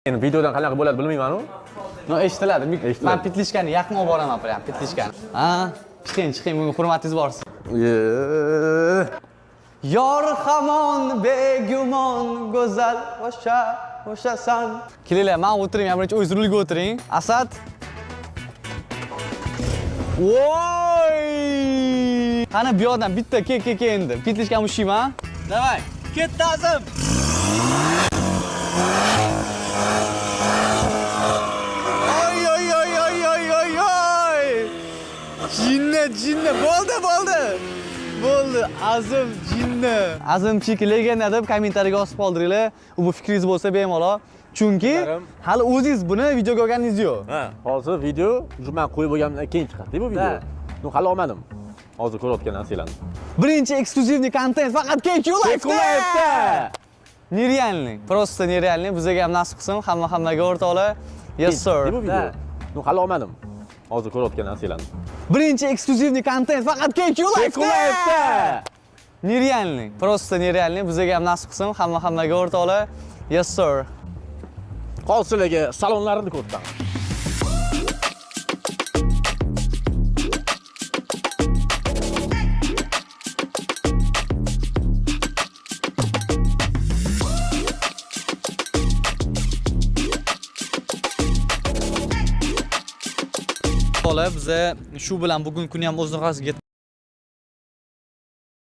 Endi videodan qanaqa bo'ladi bilmayman-u. No, eshitiladi. Eshitiladi. Men pitlishkani yaqin olib boraman prям, pitlishkani. Ha, chiqing, bunga hurmatingiz borsiz. Yor hamon begumon go'zal o'shasan. Kelinglar, men o'tiring, men birinchi o'zingiz rulga o'tiring. Asad. Voy! Qani bu yoqdan bitta ke endi. Pitlishgan mushima. Davay, ketdi azim. Jinni bo'ldi azim jinni. Azimchik legenda deb kommentariyaga yozib qoldiringlar. U bu fikringiz bo'lsa bemalol. Chunki hali o'zingiz buni videoga olganingiz yo'q. Ha, hozir video уже men qo'yib bo'lgandan keyin chiqadi bu video. No, hali olmadim. Hozir ko'rayotgan narsalarni. Birinchi eksklyuzivniy kontent faqat KQ Live'da. Нереальный, просто нереальный. Bizga ham nasib qilsin, hammaga o'rtoqlar. Yes sir. Bu video. No, hali olmadim. Hozir ko'rayotgan narsalarni. Birinchi eksklyuzivniy kontent faqat KQ Live'da. Нереальный, просто нереальный. Bizga ham nasib qilsin, hammaga o'rtoqlar. Yes sir. Qolsilarga salonlarini ko'rdim. Bize shu bilan bugun kuni ham o'z nihoyasiga